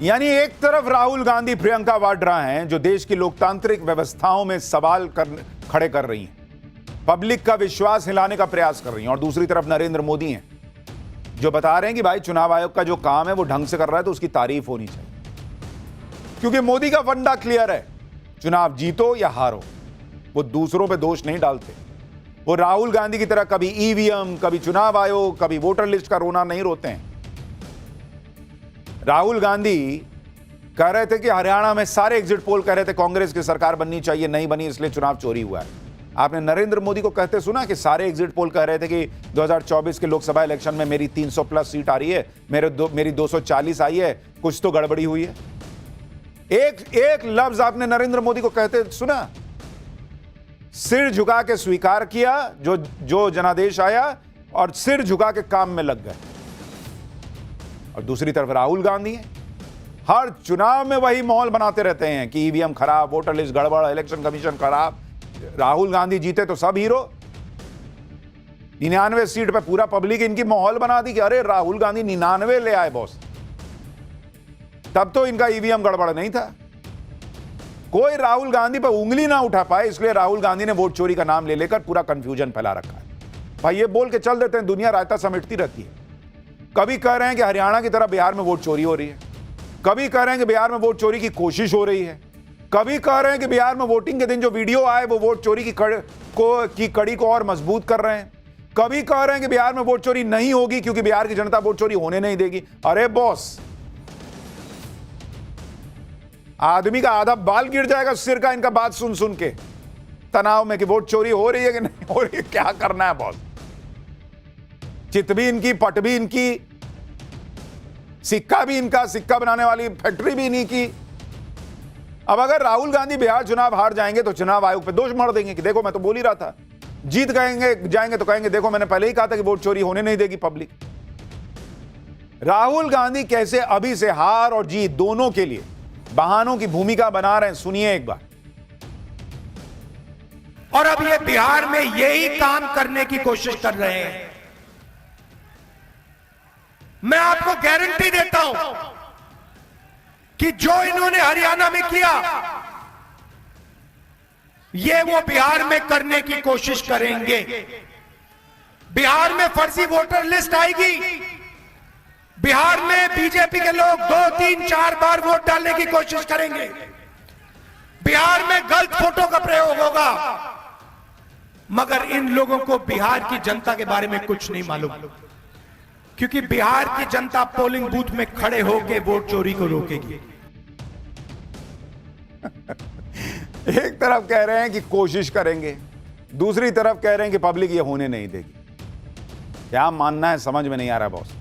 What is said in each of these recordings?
यानी एक तरफ राहुल गांधी प्रियंका वाड्रा हैं जो देश की लोकतांत्रिक व्यवस्थाओं में सवाल खड़े कर रही हैं, पब्लिक का विश्वास हिलाने का प्रयास कर रही हैं, और दूसरी तरफ नरेंद्र मोदी हैं जो बता रहे हैं कि भाई चुनाव आयोग का जो काम है वो ढंग से कर रहा है तो उसकी तारीफ होनी चाहिए। क्योंकि मोदी का फंडा क्लियर है, चुनाव जीतो या हारो, वो दूसरों पे दोष नहीं डालते। वो राहुल गांधी की तरह कभी ईवीएम, कभी चुनाव आयोग, कभी वोटर लिस्ट का रोना नहीं रोते हैं। राहुल गांधी कह रहे थे कि हरियाणा में सारे एग्जिट पोल कह रहे थे कांग्रेस की सरकार बननी चाहिए, नहीं बनी इसलिए चुनाव चोरी हुआ है। आपने नरेंद्र मोदी को कहते सुना कि सारे एग्जिट पोल कह रहे थे कि 2024 के लोकसभा इलेक्शन में मेरी 300 प्लस सीट आ रही है, मेरी 240 आई है, कुछ तो गड़बड़ी हुई है। एक लफ्ज आपने नरेंद्र मोदी को कहते सुना? सिर झुका के स्वीकार किया जो जनादेश आया और सिर झुका के काम में लग गए। और दूसरी तरफ राहुल गांधी है, हर चुनाव में वही माहौल बनाते रहते हैं कि ईवीएम खराब, वोटर लिस्ट गड़बड़, इलेक्शन कमीशन खराब। राहुल गांधी जीते तो सब हीरो। 99 सीट पे पूरा पब्लिक इनकी माहौल बना दी कि अरे राहुल गांधी 99 ले आए बॉस। तब तो इनका ईवीएम गड़बड़ नहीं था। कोई राहुल गांधी पर उंगली ना उठा पाए, इसलिए राहुल गांधी ने वोट चोरी का नाम ले लेकर पूरा कंफ्यूजन फैला रखा है। भाई ये बोल के चल देते हैं, दुनिया रायता समेटती रहती है। कभी कह रहे हैं कि हरियाणा की तरह बिहार में वोट चोरी हो रही है, कभी कह रहे हैं कि बिहार में वोट चोरी की कोशिश हो रही है, कभी कह रहे हैं कि बिहार में वोटिंग के दिन जो वीडियो आए वो वोट चोरी की कड़ी को और मजबूत कर रहे हैं, कभी कह रहे हैं कि बिहार में वोट चोरी नहीं होगी क्योंकि बिहार की जनता वोट चोरी होने नहीं देगी। अरे बॉस, आदमी का आधा बाल गिर जाएगा सिर का इनका बात सुन सुन के, तनाव में कि वोट चोरी हो रही है कि नहीं हो रही है, क्या करना है बॉस। चित भी इनकी, पट भी इनकी, सिक्का भी इनका, सिक्का बनाने वाली फैक्ट्री भी इन्हीं की। अब अगर राहुल गांधी बिहार चुनाव हार जाएंगे तो चुनाव आयोग पे दोष मढ़ देंगे कि देखो मैं तो बोल ही रहा था। जीत जाएंगे तो कहेंगे देखो मैंने पहले ही कहा था कि वोट चोरी होने नहीं देगी पब्लिक। राहुल गांधी कैसे अभी से हार और जीत दोनों के लिए बहानों की भूमिका बना रहे हैं, सुनिए एक बार। और अब ये बिहार में यही काम करने की कोशिश कर रहे हैं। मैं आपको गारंटी देता हूं कि जो इन्होंने हरियाणा में किया ये वो बिहार में करने की कोशिश करेंगे। बिहार में फर्जी वोटर लिस्ट आएगी, बिहार में बीजेपी के लोग 2, 3, 4 बार वोट डालने की कोशिश करेंगे, बिहार में गलत फोटो का प्रयोग होगा, मगर इन लोगों को बिहार की जनता के बारे में कुछ नहीं मालूम, क्योंकि बिहार की जनता पोलिंग बूथ में खड़े होकर वोट चोरी को रोकेगी। एक तरफ कह रहे हैं कि कोशिश करेंगे, दूसरी तरफ कह रहे हैं कि पब्लिक ये होने नहीं देगी। क्या मानना है समझ में नहीं आ रहा बॉस।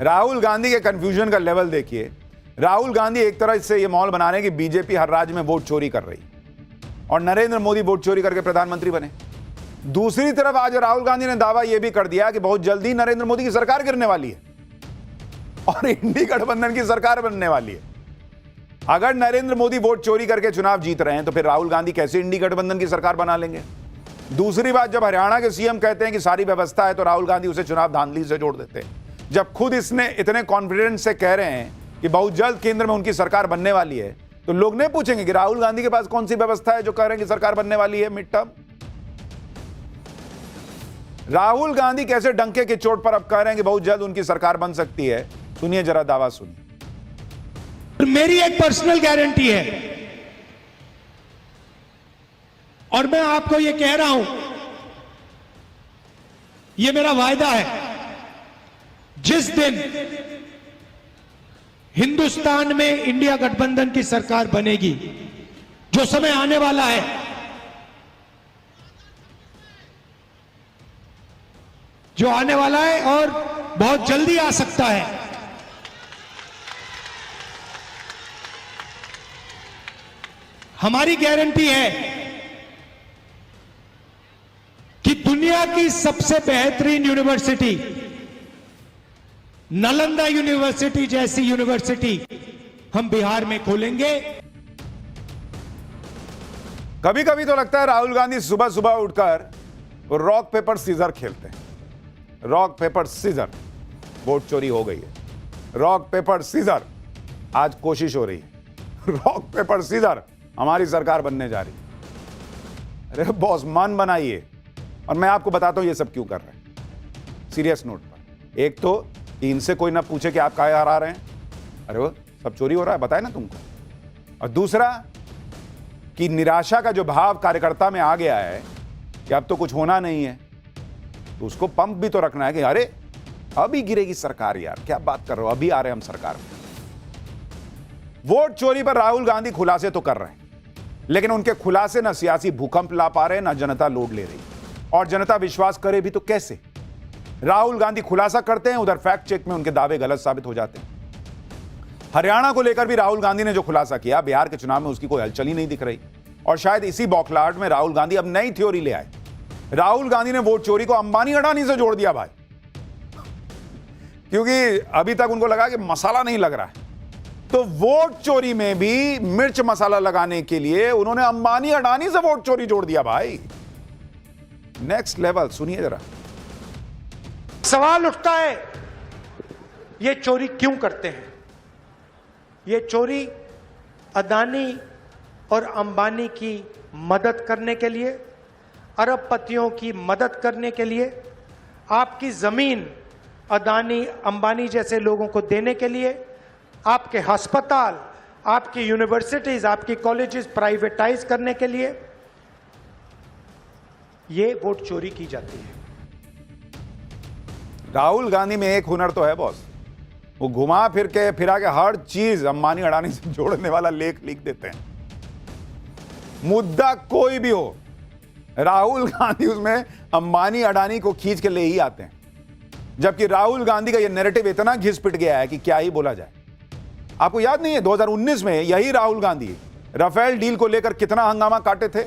राहुल गांधी के कंफ्यूजन का लेवल देखिए। राहुल गांधी एक तरह से ये माहौल बना रहे हैं कि बीजेपी हर राज्य में वोट चोरी कर रही और नरेंद्र मोदी वोट चोरी करके प्रधानमंत्री बने। दूसरी तरफ आज राहुल गांधी ने दावा यह भी कर दिया कि बहुत जल्दी नरेंद्र मोदी की सरकार गिरने वाली है और इंडी गठबंधन की सरकार बनने वाली है। अगर नरेंद्र मोदी वोट चोरी करके चुनाव जीत रहे हैं तो फिर राहुल गांधी कैसे इंडी गठबंधन की सरकार बना लेंगे। दूसरी बात, जब हरियाणा के सीएम कहते हैं कि सारी व्यवस्था है तो राहुल गांधी उसे चुनाव धांधली से जोड़ देते हैं। जब खुद इसने इतने कॉन्फिडेंस से कह रहे हैं कि बहुत जल्द केंद्र में उनकी सरकार बनने वाली है, तो लोग नहीं पूछेंगे कि राहुल गांधी के पास कौन सी व्यवस्था है जो कह रहे हैं कि सरकार बनने वाली है मिड टर्म। राहुल गांधी कैसे डंके की चोट पर अब कह रहे हैं कि बहुत जल्द उनकी सरकार बन सकती है। सुनिए जरा दावा सुनिए। मेरी एक पर्सनल गारंटी है और मैं आपको यह कह रहा हूं, यह मेरा वायदा है, जिस दिन हिंदुस्तान में इंडिया गठबंधन की सरकार बनेगी, जो समय आने वाला है, जो आने वाला है और बहुत जल्दी आ सकता है, हमारी गारंटी है कि दुनिया की सबसे बेहतरीन यूनिवर्सिटी, नालंदा यूनिवर्सिटी जैसी यूनिवर्सिटी हम बिहार में खोलेंगे। कभी कभी तो लगता है राहुल गांधी सुबह सुबह उठकर वो रॉक पेपर सीजर खेलते हैं। रॉक पेपर सीजर, वोट चोरी हो गई है, रॉक पेपर सीजर, आज कोशिश हो रही है रॉक पेपर सीजर हमारी सरकार बनने जा रही है। अरे बॉस मन बनाइए। और मैं आपको बताता हूं ये सब क्यों कर रहे हैं सीरियस नोट पर। एक तो कि इनसे कोई ना पूछे कि आप काहे हरा रहे हैं, अरे वो सब चोरी हो रहा है बताए ना तुमको। और दूसरा कि निराशा का जो भाव कार्यकर्ता में आ गया है कि अब तो कुछ होना नहीं है, तो उसको पंप भी तो रखना है कि अरे अभी गिरेगी सरकार, यार क्या बात कर रहे हो, अभी आ रहे हम सरकार में। वोट चोरी पर राहुल गांधी खुलासे तो कर रहे हैं, लेकिन उनके खुलासे ना सियासी भूकंप ला पा रहे, ना जनता लोड ले रही। और जनता विश्वास करे भी तो कैसे? राहुल गांधी खुलासा करते हैं, उधर फैक्ट चेक में उनके दावे गलत साबित हो जाते हैं। हरियाणा को लेकर भी राहुल गांधी ने जो खुलासा किया, बिहार के चुनाव में उसकी कोई हलचल ही नहीं दिख रही। और शायद इसी बौखलाहट में राहुल गांधी अब नई थ्योरी ले आए। राहुल गांधी ने वोट चोरी को अंबानी अडानी से जोड़ दिया भाई, क्योंकि अभी तक उनको लगा कि मसाला नहीं लग रहा है, तो वोट चोरी में भी मिर्च मसाला लगाने के लिए उन्होंने अंबानी अडानी से वोट चोरी जोड़ दिया भाई। Next level. सुनिए जरा। सवाल उठता है ये चोरी क्यों करते हैं? ये चोरी अदानी और अंबानी की मदद करने के लिए, अरबपतियों की मदद करने के लिए, आपकी जमीन अदानी अंबानी जैसे लोगों को देने के लिए, आपके अस्पताल, आपकी यूनिवर्सिटीज, आपकी कॉलेजेस प्राइवेटाइज करने के लिए ये वोट चोरी की जाती है। राहुल गांधी में एक हुनर तो है बॉस, वो घुमा फिर के फिरा के हर चीज अंबानी अडानी से जोड़ने वाला लेख लिख देते हैं। मुद्दा कोई भी हो, राहुल गांधी उसमें अंबानी अडानी को खींच के ले ही आते हैं। जबकि राहुल गांधी का यह नैरेटिव इतना घिस पिट गया है कि क्या ही बोला जाए। आपको याद नहीं है 2019 में यही राहुल गांधी राफेल डील को लेकर कितना हंगामा काटे थे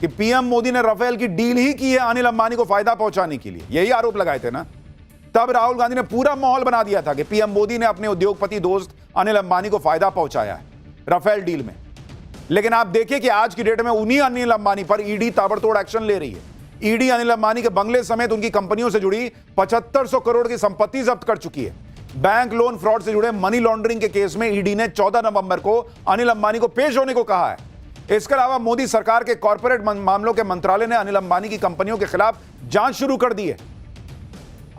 कि पीएम मोदी ने राफेल की डील ही की है अनिल अंबानी को फायदा पहुंचाने के लिए, यही आरोप लगाए थे ना। तब राहुल गांधी ने पूरा माहौल बना दिया था कि पीएम मोदी ने अपने उद्योगपति दोस्त अनिल अंबानी को फायदा पहुंचाया है राफेल डील में। लेकिन आप देखिए कि आज की डेट में उन्हीं अनिल अंबानी पर ईडी ताबड़तोड़ एक्शन ले रही है। ईडी अनिल अंबानी के बंगले समेत उनकी कंपनियों से जुड़ी 7500 करोड़ की संपत्ति जब्त कर चुकी है। बैंक लोन फ्रॉड से जुड़े मनी लॉन्ड्रिंग के केस में ईडी ने 14 नवंबर को अनिल अंबानी को पेश होने को कहा है। इसके अलावा मोदी सरकार के कॉर्पोरेट मामलों के मंत्रालय ने अनिल अंबानी की कंपनियों के खिलाफ जांच शुरू कर दी है।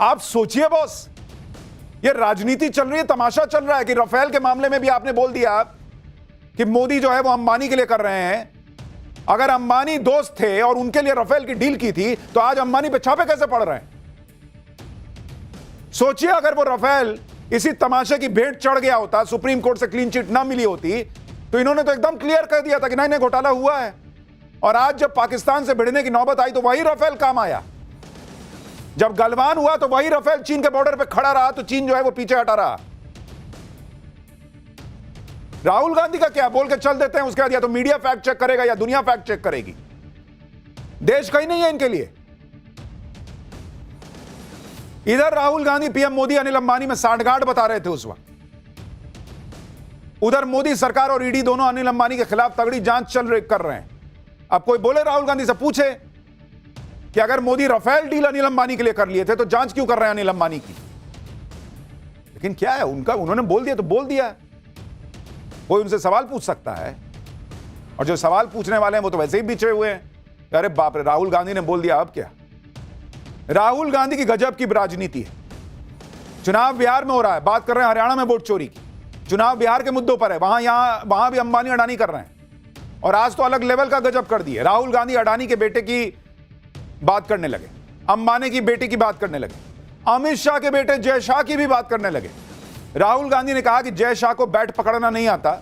आप सोचिए बॉस, ये राजनीति चल रही है, तमाशा चल रहा है कि राफेल के मामले में भी आपने बोल दिया कि मोदी जो है वो अंबानी के लिए कर रहे हैं। अगर अंबानी दोस्त थे और उनके लिए राफेल की डील की थी तो आज अंबानी पे छापे कैसे पड़ रहे हैं? सोचिए अगर वो राफेल इसी तमाशे की भेंट चढ़ गया होता, सुप्रीम कोर्ट से क्लीन चिट ना मिली होती, तो इन्होंने तो एकदम क्लियर कर दिया था कि नहीं घोटाला हुआ है। और आज जब पाकिस्तान से भिड़ने की नौबत आई तो वही राफेल काम आया। जब गलवान हुआ तो वही राफेल चीन के बॉर्डर पे खड़ा रहा, तो चीन जो है वो पीछे हटा रहा। राहुल गांधी का क्या बोल के चल देते हैं, उसके बाद या तो मीडिया फैक्ट चेक करेगा या दुनिया फैक्ट चेक करेगी। देश कहीं नहीं है इनके लिए। इधर राहुल गांधी पीएम मोदी अनिल अंबानी में सांठगांठ बता रहे थे उस वक्त, उधर मोदी सरकार और ईडी दोनों अनिल अंबानी के खिलाफ तगड़ी जांच कर रहे हैं। अब कोई बोले राहुल गांधी से पूछे कि अगर मोदी राफेल डील अनिल अंबानी के लिए कर लिए थे तो जांच क्यों कर रहे हैं अनिल अंबानी की? लेकिन क्या है उनका, उन्होंने बोल दिया तो बोल दिया। कोई उनसे सवाल पूछ सकता है, और जो सवाल पूछने वाले हैं वो तो वैसे ही बिछड़े हुए हैं। अरे बाप रे, राहुल गांधी ने बोल दिया, अब क्या? राहुल गांधी की गजब की राजनीति है। चुनाव बिहार में हो रहा है, बात कर रहे हैं हरियाणा में वोट चोरी की। चुनाव बिहार के मुद्दों पर है, वहां भी अंबानी अडानी कर रहे हैं। और आज तो अलग लेवल का गजब कर दिए। राहुल गांधी अडानी के बेटे की बात करने लगे, अंबानी की बेटी की बात करने लगे, अमित शाह के बेटे जय शाह की भी बात करने लगे। राहुल गांधी ने कहा कि जय शाह को बैट पकड़ना नहीं आता,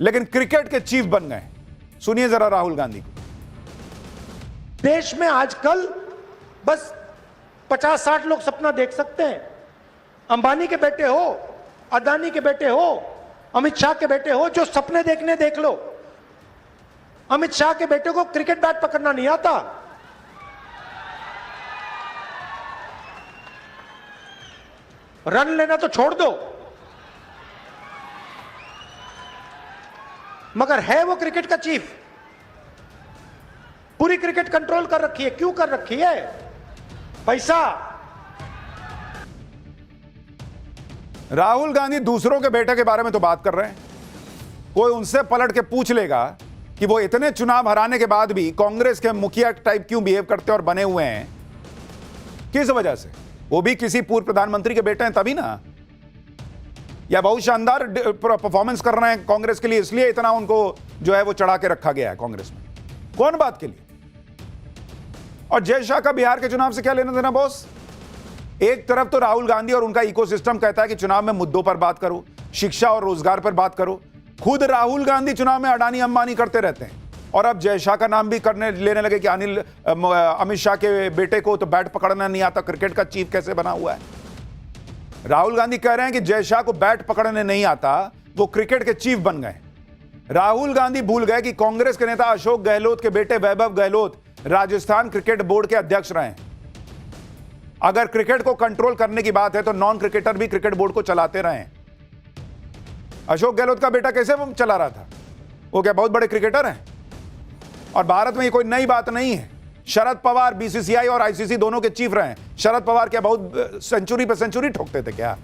लेकिन क्रिकेट के चीफ बन गए। सुनिए जरा राहुल गांधी को। देश में आजकल बस 50-60 लोग सपना देख सकते हैं। अंबानी के बेटे हो, अदानी के बेटे हो, अमित शाह के बेटे हो, जो सपने देखने देख लो। अमित शाह के बेटे को क्रिकेट बैट पकड़ना नहीं आता। रन लेना तो छोड़ दो, मगर है वो क्रिकेट का चीफ। पूरी क्रिकेट कंट्रोल कर रखी है। क्यों कर रखी है? पैसा। राहुल गांधी दूसरों के बेटे के बारे में तो बात कर रहे हैं। कोई उनसे पलट के पूछ लेगा कि वो इतने चुनाव हराने के बाद भी कांग्रेस के मुखिया टाइप क्यों बिहेव करते और बने हुए हैं, किस वजह से? वो भी किसी पूर्व प्रधानमंत्री के बेटे हैं तभी ना, या बहुत शानदार परफॉर्मेंस कर रहे हैं कांग्रेस के लिए इसलिए इतना उनको जो है वो चढ़ा के रखा गया है कांग्रेस में? कौन बात के लिए? और जय शाह का बिहार के चुनाव से क्या लेना देना बॉस? एक तरफ तो राहुल गांधी और उनका इकोसिस्टम कहता है कि चुनाव में मुद्दों पर बात करो, शिक्षा और रोजगार पर बात करो। खुद राहुल गांधी चुनाव में अडानी अंबानी करते रहते हैं, और अब जय शाह का नाम भी करने लेने लगे कि अमित शाह के बेटे को तो बैट पकड़ना नहीं आता, क्रिकेट का चीफ कैसे बना हुआ है? राहुल गांधी कह रहे हैं कि जय शाह को बैट पकड़ने नहीं आता, वो क्रिकेट के चीफ बन गए। राहुल गांधी भूल गए कि कांग्रेस के नेता अशोक गहलोत के बेटे वैभव गहलोत राजस्थान क्रिकेट बोर्ड के अध्यक्ष रहे। अगर क्रिकेट को कंट्रोल करने की बात है तो नॉन क्रिकेटर भी क्रिकेट बोर्ड को चलाते रहे। अशोक गहलोत का बेटा कैसे चला रहा था? वो क्या बहुत बड़े क्रिकेटर हैं? और भारत में ये कोई नई बात नहीं है। शरद पवार बीसीसीआई और आईसीसी दोनों के चीफ रहे। शरद पवार क्या बहुत सेंचुरी पे सेंचुरी ठोकते थे क्या?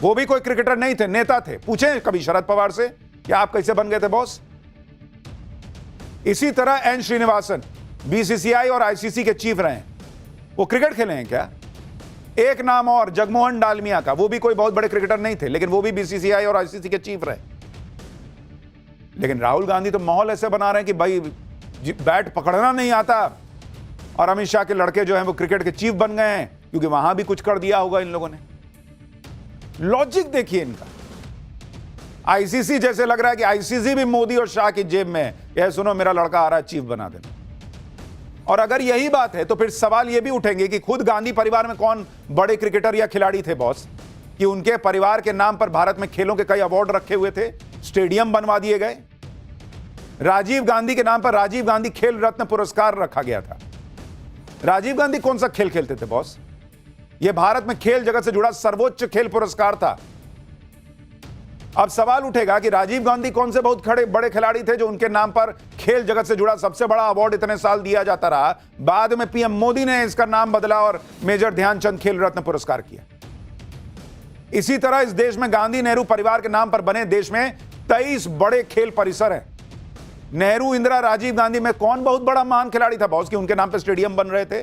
वो भी कोई क्रिकेटर नहीं थे, नेता थे। पूछें कभी शरद पवार से कि आप कैसे बन गए थे बॉस? इसी तरह एन श्रीनिवासन बीसीसीआई और आईसीसी के चीफ रहे। वो क्रिकेट खेले हैं क्या? एक नाम और, जगमोहन डालमिया का, वो भी कोई बहुत बड़े क्रिकेटर नहीं थे, लेकिन वो भी बीसीसीआई और आईसीसी के चीफ रहे। लेकिन राहुल गांधी तो माहौल ऐसे बना रहे हैं कि भाई बैट पकड़ना नहीं आता, और अमित शाह के लड़के जो हैं वो क्रिकेट के चीफ बन गए हैं क्योंकि वहां भी कुछ कर दिया होगा इन लोगों ने। लॉजिक देखिए इनका। आईसीसी जैसे लग रहा है कि आईसीसी भी मोदी और शाह की जेब में, यह सुनो मेरा लड़का आ रहा है चीफ बना देना। और अगर यही बात है तो फिर सवाल यह भी उठेंगे कि खुद गांधी परिवार में कौन बड़े क्रिकेटर या खिलाड़ी थे बॉस, कि उनके परिवार के नाम पर भारत में खेलों के कई अवार्ड रखे हुए थे, स्टेडियम बनवा दिए गए। राजीव गांधी के नाम पर राजीव गांधी खेल रत्न पुरस्कार रखा गया था। राजीव गांधी कौन सा खेल खेलते थे बॉस? यह भारत में खेल जगत से जुड़ा सर्वोच्च खेल पुरस्कार था। अब सवाल उठेगा कि राजीव गांधी कौन से बहुत बड़े खिलाड़ी थे जो उनके नाम पर खेल जगत से जुड़ा सबसे बड़ा अवार्ड इतने साल दिया जाता रहा, बाद में पीएम मोदी ने इसका नाम बदला और मेजर ध्यानचंद खेल रत्न पुरस्कार किया। इसी तरह इस देश में गांधी नेहरू परिवार के नाम पर बने देश में 23 बड़े खेल परिसर हैं। नेहरू, इंदिरा, राजीव गांधी में कौन बहुत बड़ा महान खिलाड़ी था बॉस कि उनके नाम पर स्टेडियम बन रहे थे?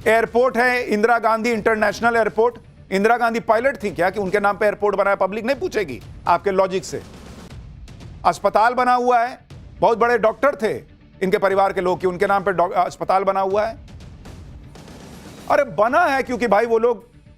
एयरपोर्ट है Indira Gandhi international airport. Indira Gandhi pilot थी क्या कि उनके नाम पे एयरपोर्ट बनाया? पब्लिक नहीं पूछेगी आपके लॉजिक से। अस्पताल बना हुआ है, बहुत बड़े डॉक्टर थे इनके परिवार के लोग कि उनके नाम पे अस्पताल बना हुआ है। अरे बना है क्योंकि भाई वो लोग